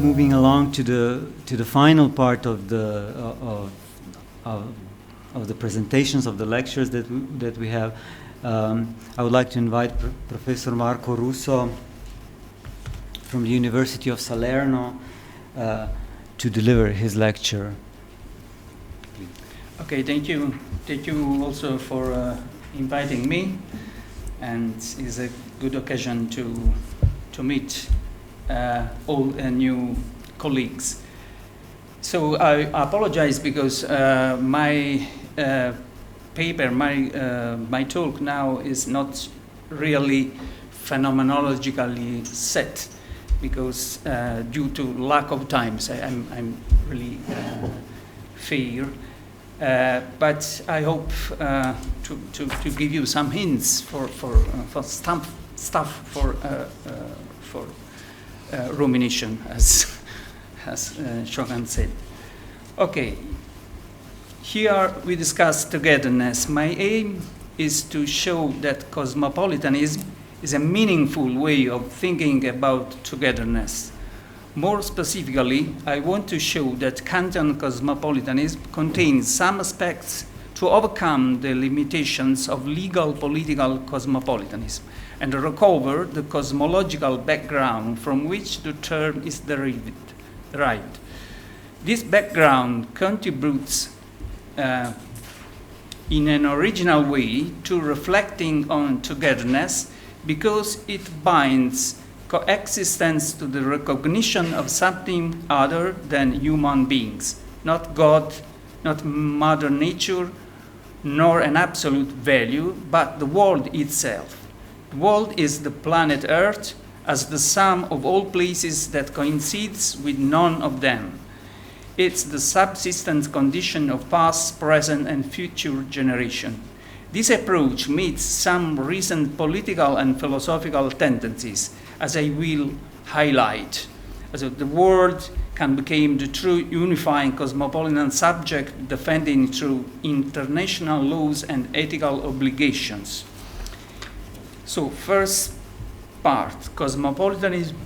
moving along to the final part of the presentations of the lectures that we have, I would like to invite Professor Marco Russo from the University of Salerno to deliver his lecture. Okay, thank you. Thank you also for inviting me, and it's a good occasion to meet all new colleagues. So I apologize because my paper, my talk now is not really phenomenologically set, because due to lack of time, so I'm really fair. But I hope to give you some hints for stuff for rumination, as Shogan said. Okay, here we discuss togetherness. My aim is to show that cosmopolitanism is a meaningful way of thinking about togetherness. More specifically, I want to show that Kantian cosmopolitanism contains some aspects to overcome the limitations of legal political cosmopolitanism and recover the cosmological background from which the term is derived. This background contributes in an original way to reflecting on togetherness, because it binds coexistence to the recognition of something other than human beings, not God, not Mother Nature, nor an absolute value, but the world itself. The world is the planet Earth as the sum of all places that coincides with none of them. It's the subsistence condition of past, present, and future generation. This approach meets some recent political and philosophical tendencies, as I will highlight. So the world can become the true unifying cosmopolitan subject, defending through international laws and ethical obligations. So first part, cosmopolitanism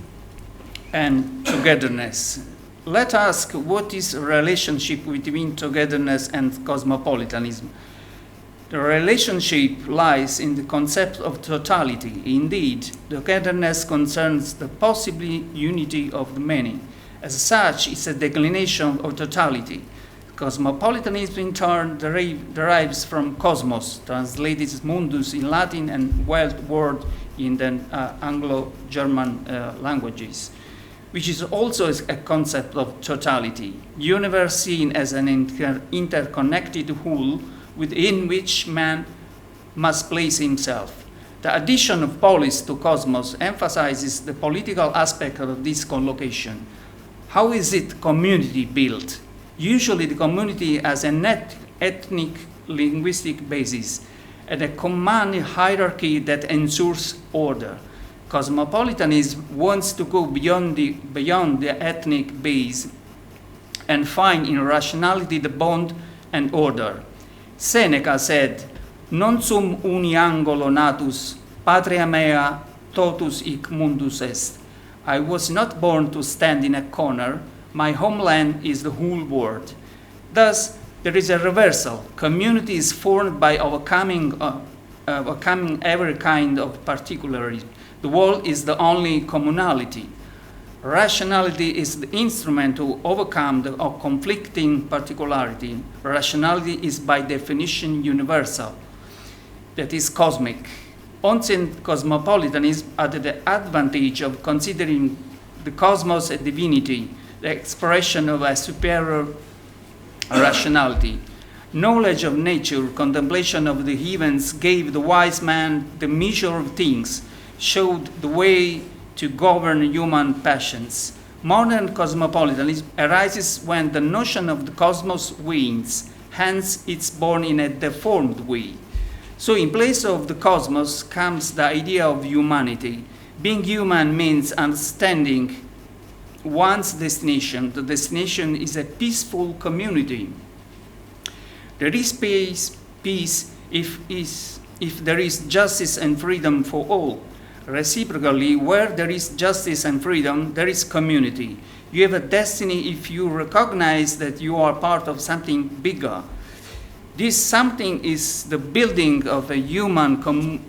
and togetherness. Let's ask, what is the relationship between togetherness and cosmopolitanism? The relationship lies in the concept of totality. Indeed, togetherness concerns the possible unity of the many. As such, it's a declination of totality. Cosmopolitanism, in turn, derives from cosmos, translated as mundus in Latin and world in the Anglo-German languages, which is also a concept of totality, universe seen as an interconnected whole within which man must place himself. The addition of polis to cosmos emphasizes the political aspect of this collocation. How is it community built? Usually the community has an ethnic linguistic basis and a command hierarchy that ensures order. Cosmopolitanism wants to go beyond the ethnic base and find in rationality the bond and order. Seneca said, "Non sum uni angolo natus, patria mea totus hic mundus est." I was not born to stand in a corner, my homeland is the whole world. Thus, there is a reversal. Community is formed by overcoming every kind of particularism. The world is the only communality. Rationality is the instrument to overcome the conflicting particularity. Rationality is by definition universal, that is cosmic. Ancient cosmopolitanism had the advantage of considering the cosmos a divinity, the expression of a superior rationality. Knowledge of nature, contemplation of the heavens gave the wise man the measure of things, showed the way to govern human passions. Modern cosmopolitanism arises when the notion of the cosmos wanes, hence it's born in a deformed way. So in place of the cosmos comes the idea of humanity. Being human means understanding one's destination. The destination is a peaceful community. There is peace if there is justice and freedom for all. Reciprocally, where there is justice and freedom, there is community. You have a destiny if you recognize that you are part of something bigger. This something is the building of a human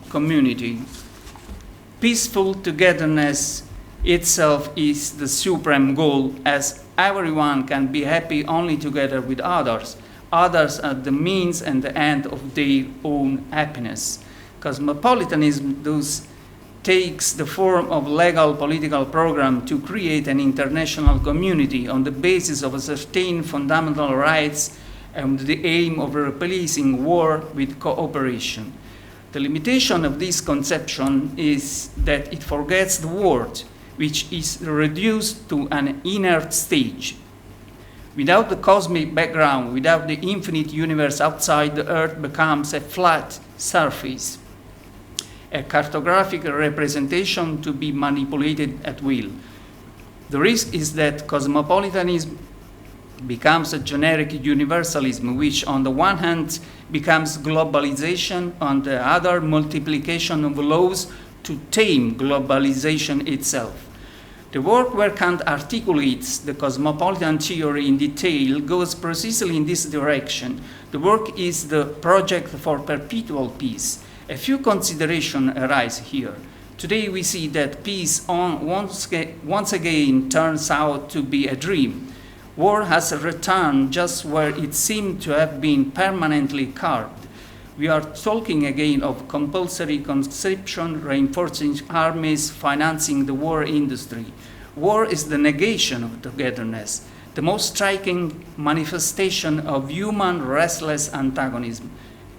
community. Peaceful togetherness itself is the supreme goal, as everyone can be happy only together with others. Others are the means and the end of their own happiness. Cosmopolitanism thus takes the form of legal political program to create an international community on the basis of a certain fundamental rights and the aim of replacing war with cooperation. The limitation of this conception is that it forgets the world, which is reduced to an inert stage. Without the cosmic background, without the infinite universe outside, the earth becomes a flat surface, a cartographic representation to be manipulated at will. The risk is that cosmopolitanism becomes a generic universalism, which on the one hand becomes globalization, on the other multiplication of laws to tame globalization itself. The work where Kant articulates the cosmopolitan theory in detail goes precisely in this direction. The work is the project for perpetual peace. A few considerations arise here. Today we see that peace once again turns out to be a dream. War has returned just where it seemed to have been permanently carved. We are talking again of compulsory conscription, reinforcing armies, financing the war industry. War is the negation of togetherness, the most striking manifestation of human restless antagonism.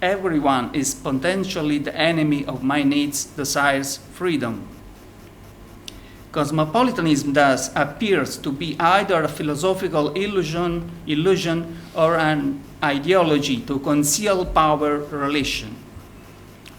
Everyone is potentially the enemy of my needs, desires, freedom. Cosmopolitanism thus appears to be either a philosophical illusion or an ideology to conceal power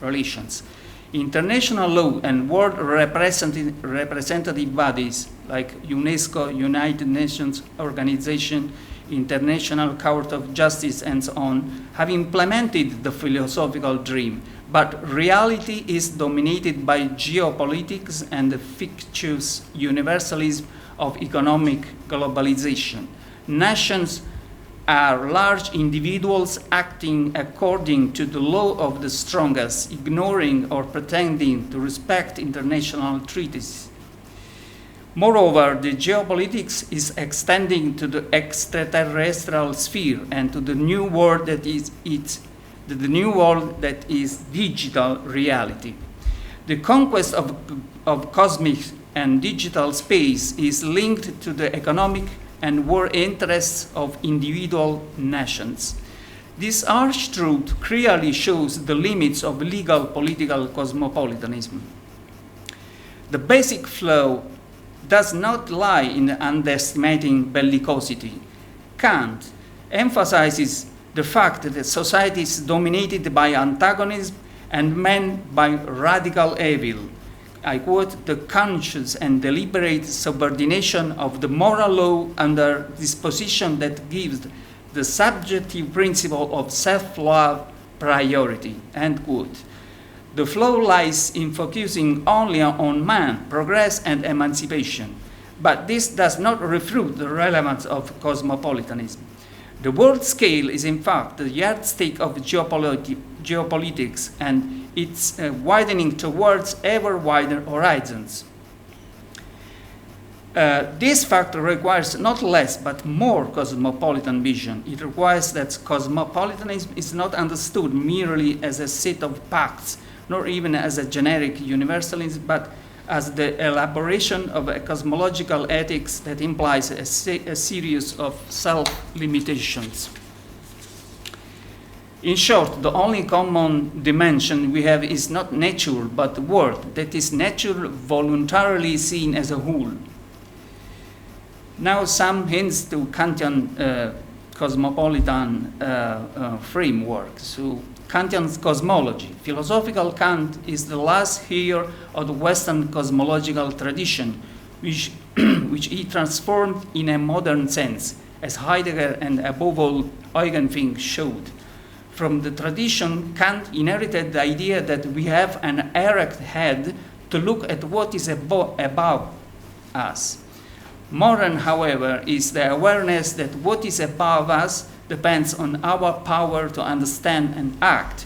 relations. International law and world representative bodies like UNESCO, United Nations Organization, International Court of Justice, and so on, have implemented the philosophical dream, but reality is dominated by geopolitics and the fictitious universalism of economic globalization. Nations are large individuals acting according to the law of the strongest, ignoring or pretending to respect international treaties. Moreover, the geopolitics is extending to the extraterrestrial sphere and to the new world that is digital reality. The conquest of cosmic and digital space is linked to the economic and war interests of individual nations. This arch truth clearly shows the limits of legal political cosmopolitanism. The basic flaw does not lie in underestimating bellicosity. Kant emphasizes the fact that society is dominated by antagonism and men by radical evil. I quote, the conscious and deliberate subordination of the moral law under disposition that gives the subjective principle of self-love priority, end quote. The flaw lies in focusing only on man, progress, and emancipation. But this does not refute the relevance of cosmopolitanism. The world scale is in fact the yardstick of geopolitics, and it's widening towards ever wider horizons. This fact requires not less but more cosmopolitan vision. It requires that cosmopolitanism is not understood merely as a set of pacts, nor even as a generic universalism, but as the elaboration of a cosmological ethics that implies a series of self-limitations. In short, the only common dimension we have is not nature, but the world, that is, nature voluntarily seen as a whole. Now some hints to Kantian cosmopolitan framework. So Kantian's cosmology. Philosophical Kant is the last heir of the Western cosmological tradition, which he transformed in a modern sense, as Heidegger and above all Eugen Fink showed. From the tradition, Kant inherited the idea that we have an erect head to look at what is above us. Modern, however, is the awareness that what is above us depends on our power to understand and act.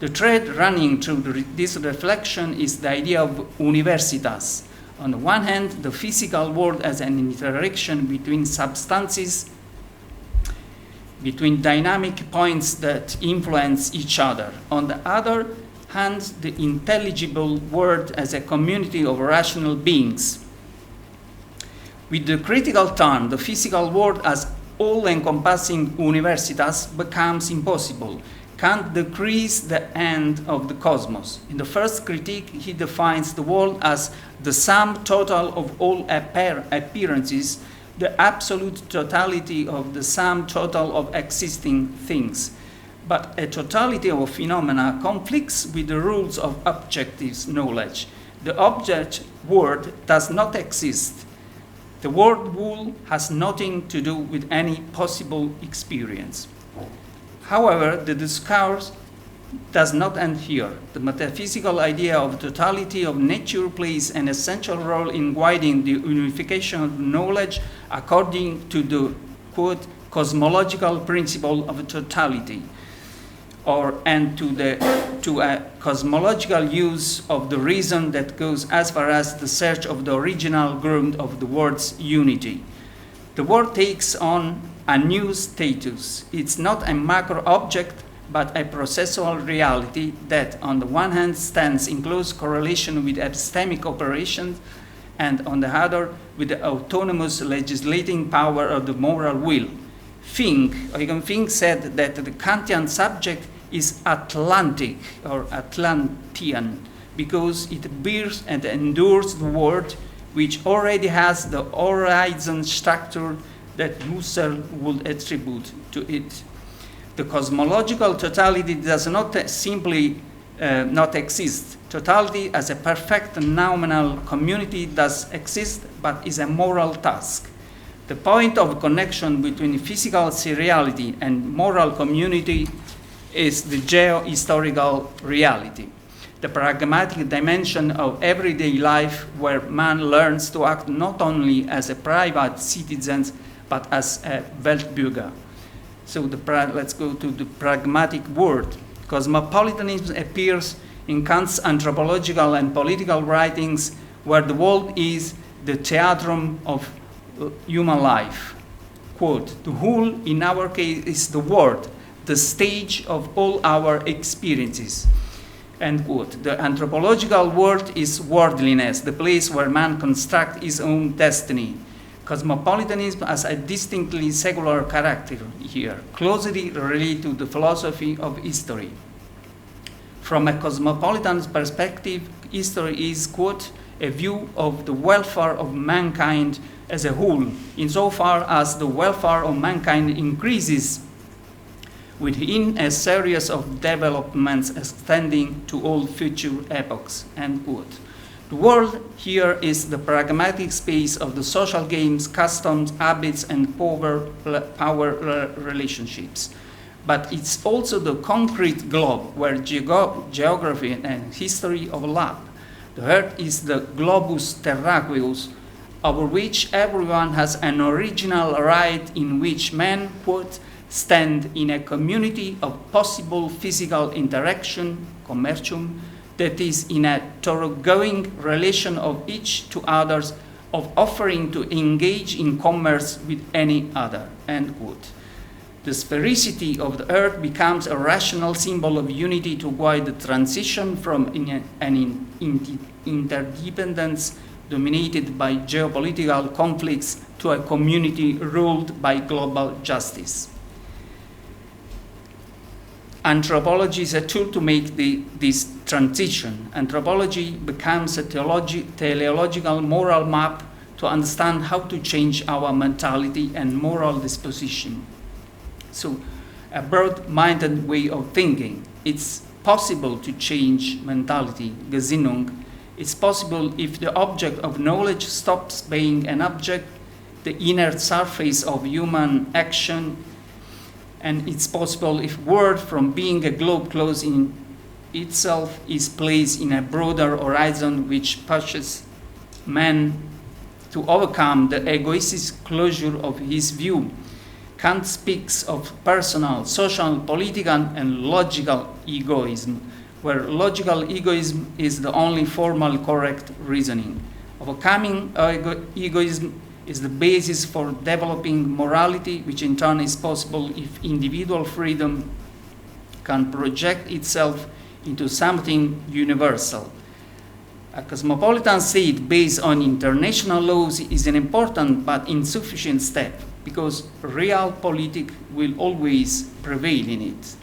The thread running through this reflection is the idea of universitas. On the one hand, the physical world as an interaction between substances, between dynamic points that influence each other. On the other hand, the intelligible world as a community of rational beings. With the critical turn, the physical world as all-encompassing universitas becomes impossible. Kant decrees the end of the cosmos. In the first critique, he defines the world as the sum total of all appearances, the absolute totality of the sum total of existing things. But a totality of phenomena conflicts with the rules of objective knowledge. The object world does not exist. The word wool has nothing to do with any possible experience. However, the discourse does not end here. The metaphysical idea of totality of nature plays an essential role in guiding the unification of knowledge according to the, quote, cosmological principle of totality, and to a cosmological use of the reason that goes as far as the search of the original ground of the word's unity. The word takes on a new status. It's not a macro object, but a processual reality that, on the one hand, stands in close correlation with epistemic operations, and on the other, with the autonomous legislating power of the moral will. Fink said that the Kantian subject is Atlantic or Atlantean because it bears and endures the world which already has the horizon structure that Husserl would attribute to it. The cosmological totality does not simply not exist. Totality as a perfect nominal community does exist, but is a moral task. The point of connection between physical seriality and moral community is the geo-historical reality, the pragmatic dimension of everyday life where man learns to act not only as a private citizen, but as a Weltbürger. So let's go to the pragmatic word. Cosmopolitanism appears in Kant's anthropological and political writings, where the world is the theatrum of human life. Quote, the whole, in our case, is the world, the stage of all our experiences. End quote. The anthropological world is worldliness, the place where man constructs his own destiny. Cosmopolitanism has a distinctly secular character here, closely related to the philosophy of history. From a cosmopolitan perspective, history is, quote, a view of the welfare of mankind as a whole, insofar as the welfare of mankind increases within a series of developments extending to all future epochs, end quote. The world here is the pragmatic space of the social games, customs, habits, and power relationships. But it's also the concrete globe where geography and history overlap. The earth is the globus terraqueus, over which everyone has an original right, in which men, quote, stand in a community of possible physical interaction, commercium, that is in a thoroughgoing relation of each to others, of offering to engage in commerce with any other, end quote. The sphericity of the earth becomes a rational symbol of unity to guide the transition from an interdependence dominated by geopolitical conflicts to a community ruled by global justice. Anthropology is a tool to make this transition. Anthropology becomes a teleological moral map to understand how to change our mentality and moral disposition. So, a broad-minded way of thinking. It's possible to change mentality, Gesinnung. It's possible if the object of knowledge stops being an object, the inner surface of human action, and it's possible if word from being a globe closed in itself is placed in a broader horizon which pushes man to overcome the egoistic closure of his view. Kant speaks of personal, social, political, and logical egoism, where logical egoism is the only formal correct reasoning. Overcoming egoism is the basis for developing morality, which in turn is possible if individual freedom can project itself into something universal. A cosmopolitan state based on international laws is an important but insufficient step, because realpolitik will always prevail in it.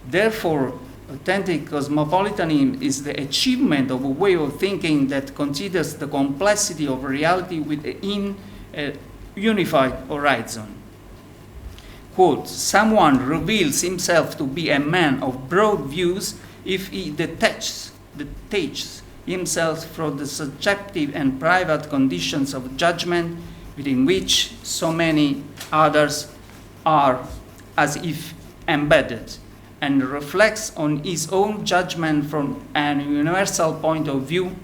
Therefore, authentic cosmopolitanism is the achievement of a way of thinking that considers the complexity of reality within a unified horizon. Quote, someone reveals himself to be a man of broad views if he detaches himself from the subjective and private conditions of judgment within which so many others are as if embedded, and reflects on his own judgment from an universal point of view,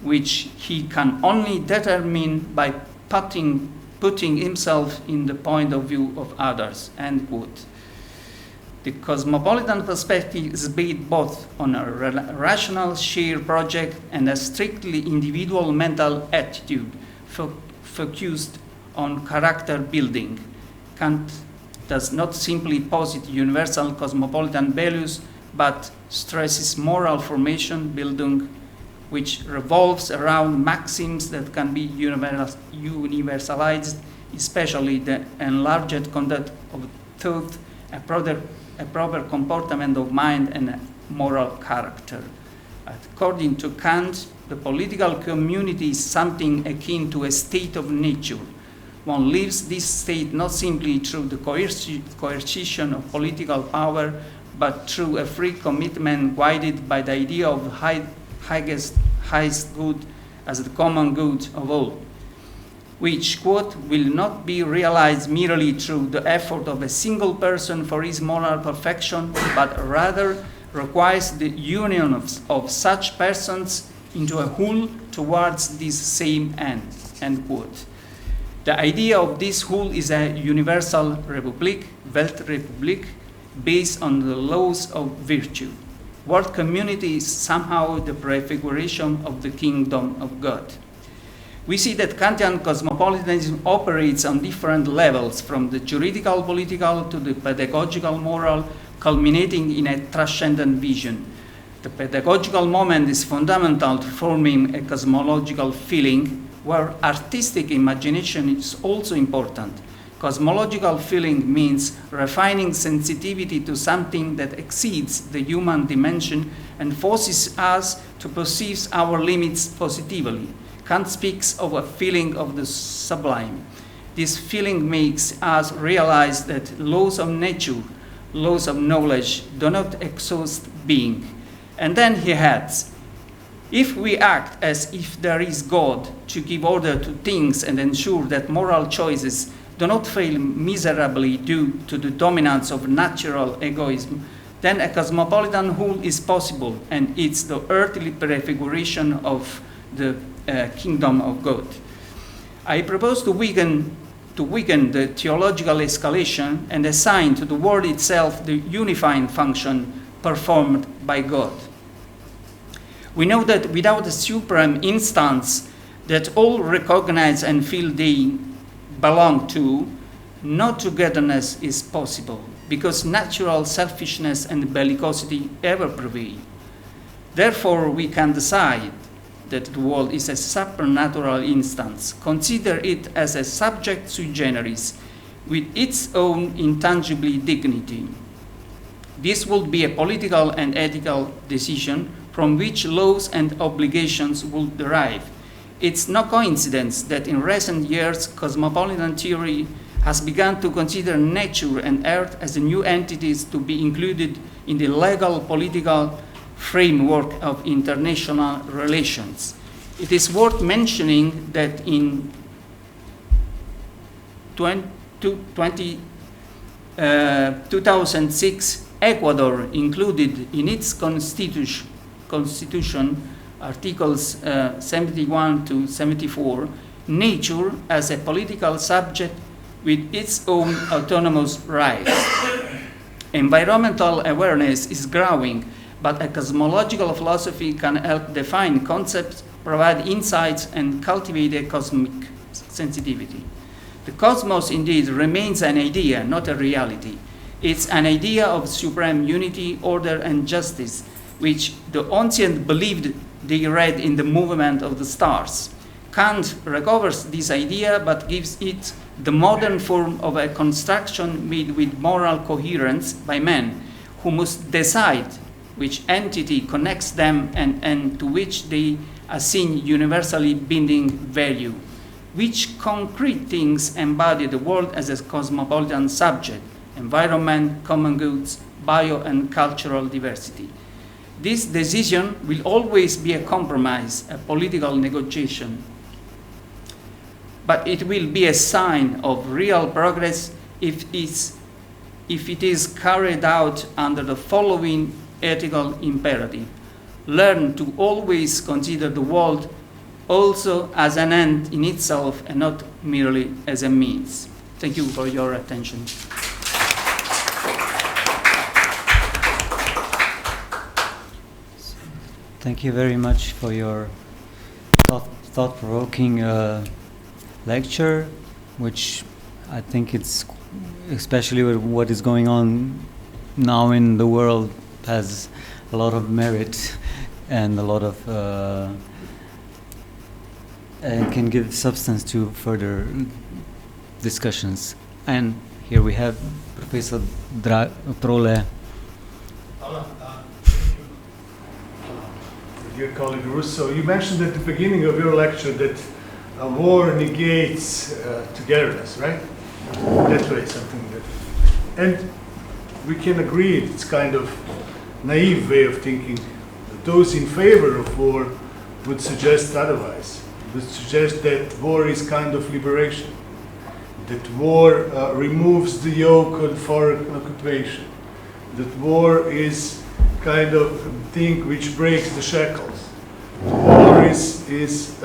which he can only determine by putting himself in the point of view of others, end quote. The cosmopolitan perspective is based both on a rational shared project and a strictly individual mental attitude focused on character building. Kant does not simply posit universal cosmopolitan values, but stresses moral formation building, which revolves around maxims that can be universalized, especially the enlarged conduct of thought, a proper comportment of mind, and a moral character. According to Kant, the political community is something akin to a state of nature. One lives this state not simply through the coercion of political power, but through a free commitment guided by the idea of highest good as the common good of all, which, quote, will not be realized merely through the effort of a single person for his moral perfection, but rather requires the union of such persons into a whole towards this same end, end quote. The idea of this whole is a universal republic, Weltrepublik, based on the laws of virtue. World community is somehow the prefiguration of the kingdom of God. We see that Kantian cosmopolitanism operates on different levels, from the juridical political to the pedagogical moral, culminating in a transcendent vision. The pedagogical moment is fundamental to forming a cosmological feeling, where artistic imagination is also important. Cosmological feeling means refining sensitivity to something that exceeds the human dimension and forces us to perceive our limits positively. Kant speaks of a feeling of the sublime. This feeling makes us realize that laws of nature, laws of knowledge, do not exhaust being. And then he adds, if we act as if there is God to give order to things and ensure that moral choices do not fail miserably due to the dominance of natural egoism, then a cosmopolitan whole is possible, and it's the earthly prefiguration of the kingdom of God. I propose to weaken the theological escalation and assign to the word itself the unifying function performed by God. We know that without a supreme instance that all recognize and feel they belong to, no togetherness is possible, because natural selfishness and bellicosity ever prevail. Therefore, we can decide that the world is a supernatural instance, consider it as a subject sui generis, with its own intangible dignity. This would be a political and ethical decision from which laws and obligations will derive. It's no coincidence that in recent years, cosmopolitan theory has begun to consider nature and earth as new entities to be included in the legal political framework of international relations. It is worth mentioning that in 2006, Ecuador included in its constitution, Articles 71 to 74, nature as a political subject with its own autonomous rights. Environmental awareness is growing, but a cosmological philosophy can help define concepts, provide insights, and cultivate a cosmic sensitivity. The cosmos indeed remains an idea, not a reality. It's an idea of supreme unity, order, and justice, which the ancients believed they read in the movement of the stars. Kant recovers this idea but gives it the modern form of a construction made with moral coherence by men, who must decide which entity connects them and to which they assign universally binding value, which concrete things embody the world as a cosmopolitan subject, environment, common goods, bio and cultural diversity. This decision will always be a compromise, a political negotiation, but it will be a sign of real progress if it is carried out under the following ethical imperative. Learn to always consider the world also as an end in itself and not merely as a means. Thank you for your attention. Thank you very much for your thought-provoking lecture, which I think it's, especially with what is going on now in the world, has a lot of merit and a lot of and can give substance to further discussions. And here we have Professor Prole. Dear colleague Russo, you mentioned at the beginning of your lecture that war negates togetherness, right? That way, something that, and we can agree it's kind of naive way of thinking. Those in favor of war would suggest otherwise. Would suggest that war is kind of liberation, that war removes the yoke of foreign occupation, that war is kind of thing which breaks the shackles. War is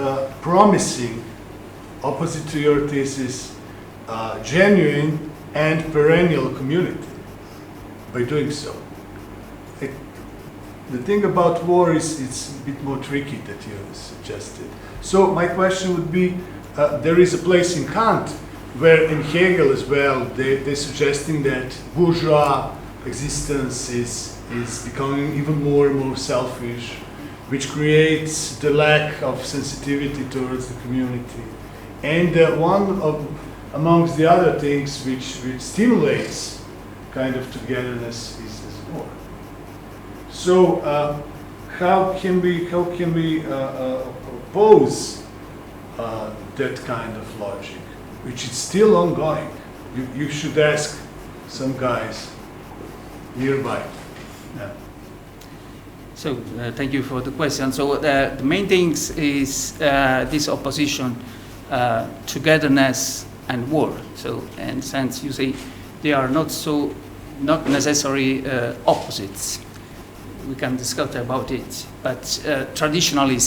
promising, opposite to your thesis, genuine and perennial community by doing so. The thing about war is it's a bit more tricky that you suggested. So my question would be, there is a place in Kant where in Hegel as well, they're suggesting that bourgeois existence is becoming even more and more selfish, which creates the lack of sensitivity towards the community. And one of amongst the other things which stimulates kind of togetherness is war. So how can we oppose that kind of logic, which is still ongoing? You should ask some guys nearby. Yeah. So thank you for the question. So the main things is this opposition, togetherness and war. So in a sense, you say they are not necessary opposites. We can discuss about it, but traditionally,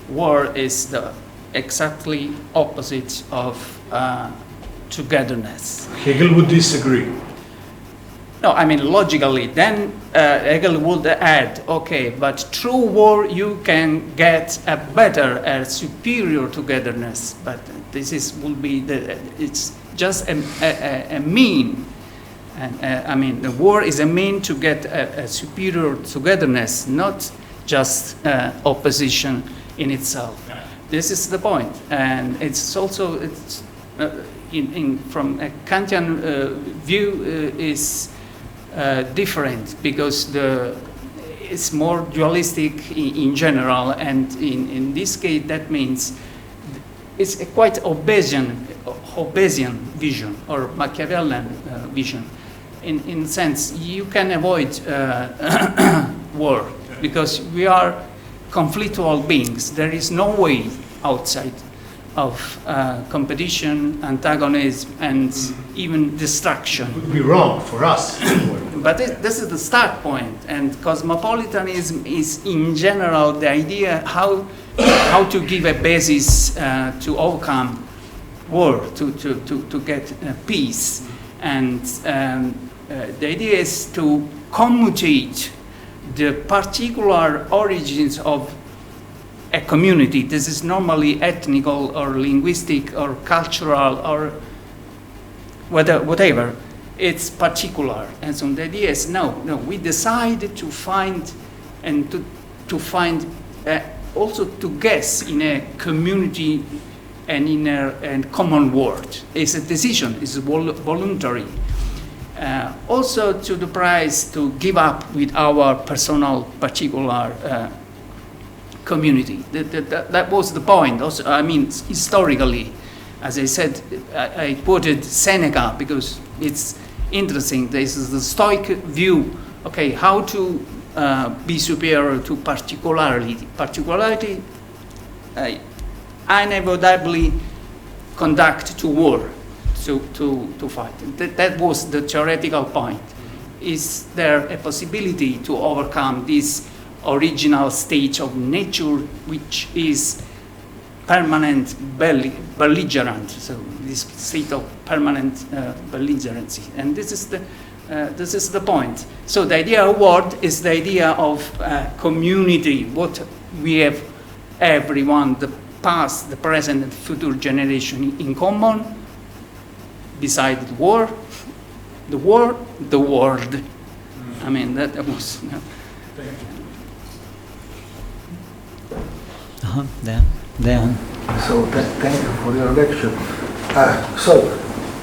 war is the exactly opposite of togetherness. Hegel would disagree. No, I mean logically. Then Hegel would add, okay, but through war you can get a better, a superior togetherness. But will be it's just a mean. And I mean, the war is a mean to get a superior togetherness, not just opposition in itself. This is the point, and it's also from a Kantian view is different because it's more dualistic in general, and in this case that means it's a quite Hobbesian vision or Machiavellian vision. In sense, you can avoid war because we are conflictual beings. There is no way outside of competition, antagonism, and even destruction. It would be wrong for us. But this is the start point, and cosmopolitanism is in general the idea how to give a basis to overcome war, to get peace. And the idea is to commutate the particular origins of a community. This is normally ethnical or linguistic or cultural or whatever. It's particular. And so the idea is no, we decide to find and to find also to guess in a community and in a common world. It's a decision, it's voluntary. Also to the price to give up with our personal particular community. That was the point. Also, I mean, historically, as I said, I quoted Seneca because it's interesting. This is the Stoic view. Okay, how to be superior to particularity. Particularity inevitably conduct to war, to fight. That was the theoretical point. Is there a possibility to overcome this original state of nature, which is permanent belligerent, so this state of permanent belligerency, and this is the point. So the idea of world is the idea of community. What we have, everyone, the past, the present, and future generation in common. Beside the war, the world. I mean that was. Dan. So thank you for your lecture. So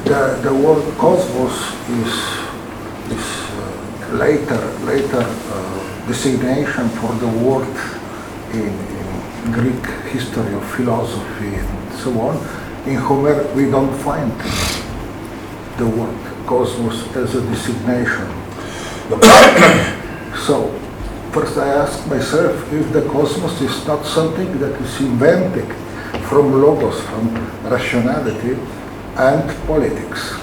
the word cosmos is later designation for the word in Greek history of philosophy and so on. In Homer we don't find the word cosmos as a designation. So first I ask myself if the cosmos is not something that is invented from logos, from rationality and politics.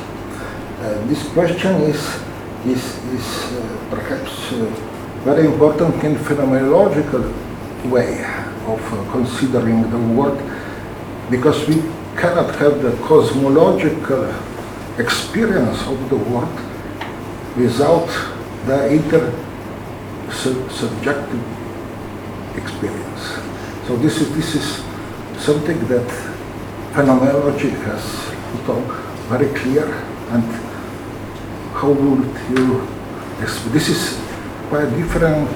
This question is perhaps very important in phenomenological way of considering the world, because we cannot have the cosmological experience of the world without the intersubjective experience. So this is something that phenomenology has put on very clear. And how would you? This is quite different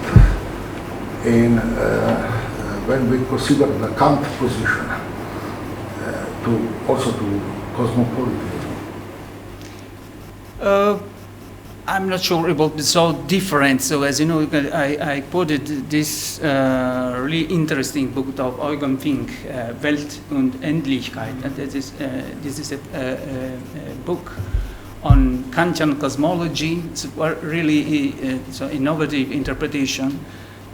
in when we consider the Kant position to cosmopolitanism. I'm not sure it will be so different. So as you know, I quoted this really interesting book of Eugen Fink, Welt und Endlichkeit. And this is a book on Kantian cosmology. It's really so innovative interpretation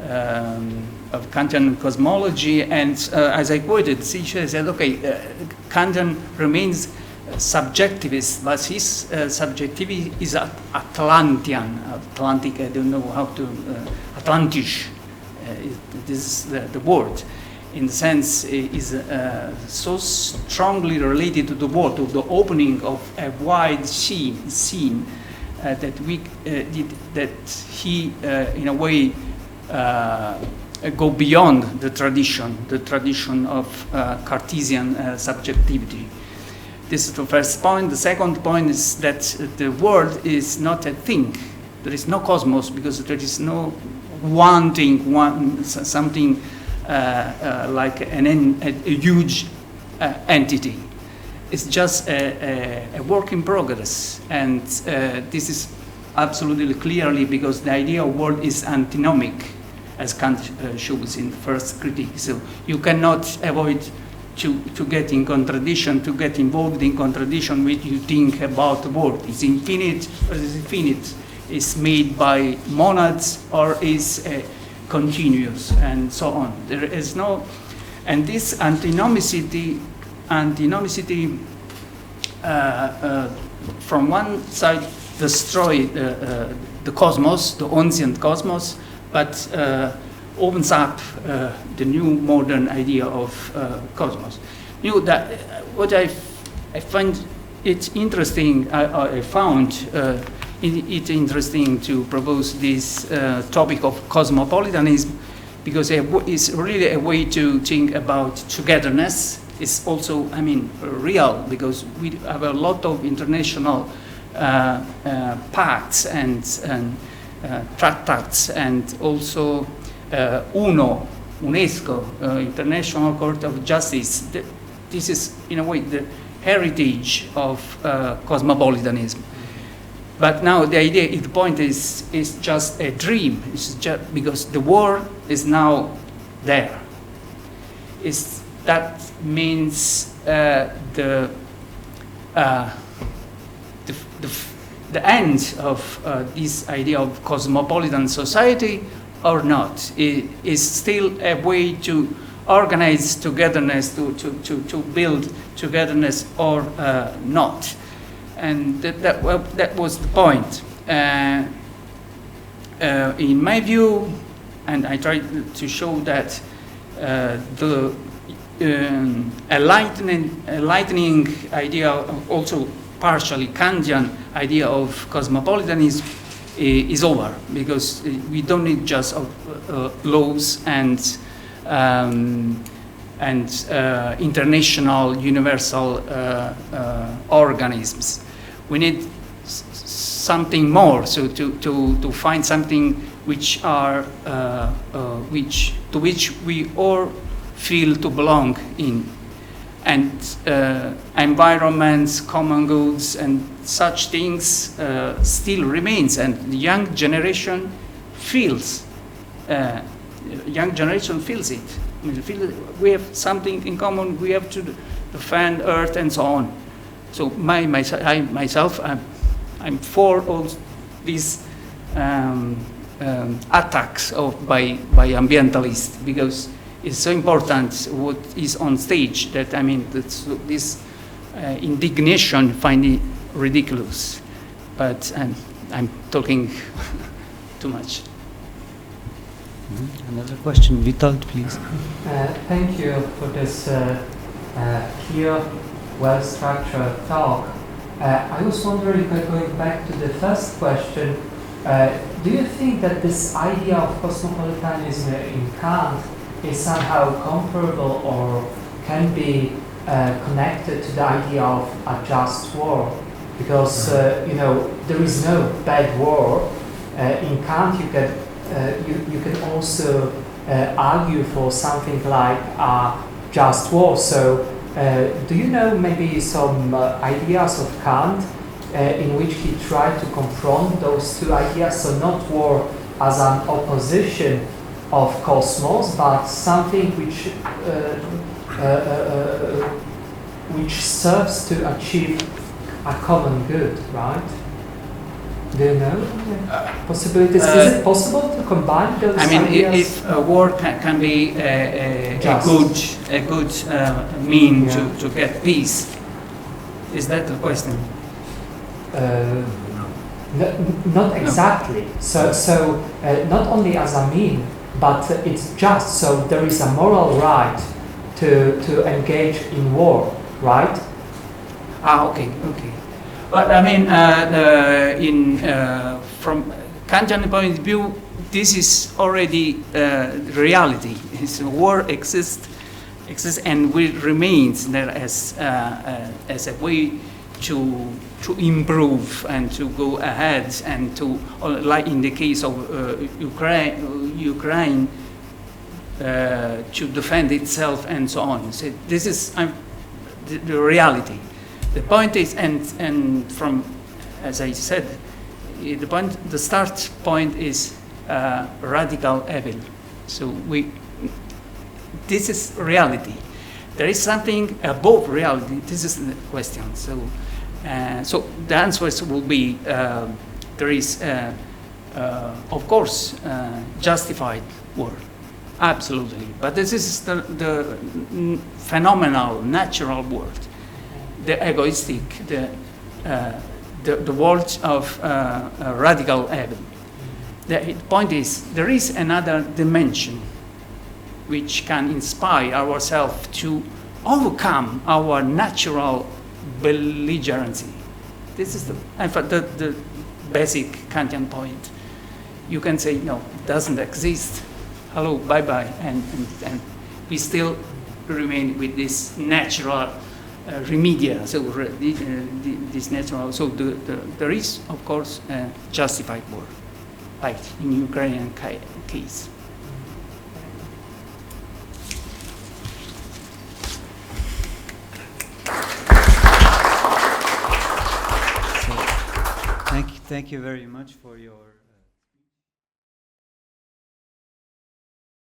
of Kantian cosmology. And as I quoted, she said, okay, Kantian remains subjectivist, but his subjectivity is Atlantean, Atlantic, I don't know how to, Atlantisch, this is the word, in the sense is so strongly related to the world, to the opening of a wide scene that he, in a way, go beyond the tradition of Cartesian subjectivity. This is the first point. The second point is that the world is not a thing. There is no cosmos because there is no one thing, something like a huge entity. It's just a work in progress. And this is absolutely clearly because the idea of world is antinomic, as Kant shows in the first critique. So you cannot avoid to get in contradiction, to get involved in contradiction when you think about the world. Is infinite or is infinite? Is made by monads or is continuous, and so on. There is no, and this antinomicity and the non-nicity from one side destroy the cosmos, the ancient cosmos, but opens up the new modern idea of cosmos. You know, that what I find it interesting, I found it interesting to propose this topic of cosmopolitanism, because it's really a way to think about togetherness. It's also, I mean, real, because we have a lot of international pacts and traktats, and also UNESCO, International Court of Justice. This is, in a way, the heritage of cosmopolitanism. But now the idea, the point is just a dream. It's just because the war is now there. That means the end of this idea of cosmopolitan society, or not? It is still a way to organize togetherness, to build togetherness, or not? And that was the point. In my view, and I tried to show that the enlightening idea, also partially Kantian idea of cosmopolitanism, is over, because we don't need just laws and international universal organisms. We need something more, so to find something which are to which we all feel to belong in, and environments, common goods, and such things still remains, and the young generation feels. Young generation feels it. I mean, we have something in common. We have to defend Earth and so on. So myself, I'm for all these attacks by ambientalists, because it's so important what is on stage that, I mean, this indignation find it ridiculous. But I'm talking too much. Another question, Witold, please. Thank you for this clear, well-structured talk. I was wondering, going back to the first question, do you think that this idea of cosmopolitanism in Kant is somehow comparable or can be connected to the idea of a just war? Because you know, there is no bad war. In Kant, you can also argue for something like a just war. So, do you know maybe some ideas of Kant in which he tried to confront those two ideas? So, not war as an opposition of cosmos, but something which serves to achieve a common good, right? Do you know possibilities? Is it possible to combine those ideas? I mean, if a war can be a good mean to get peace, is that the question? Not exactly. So not only as a mean, but it's just. So there is a moral right to engage in war, right? Okay. But I mean, from Kantian point of view, this is already reality. War exists and will remain there as a way to improve and to go ahead, and to, like in the case of Ukraine, to defend itself and so on. So this is the reality. The point is, and from, as I said, the start point is radical evil. So this is reality. There is something above reality. This is the question. So the answers will be there is, of course, justified war, Absolutely. But this is the phenomenal, natural world, the egoistic, the world of radical ego. The point is, there is another dimension which can inspire ourselves to overcome our natural belligerency. This is the basic Kantian point. You can say, no, it doesn't exist. Hello, bye-bye. And we still remain with this natural remedia. So this natural. So there is, of course, a justified war, like in Ukrainian case. Thank you very much for your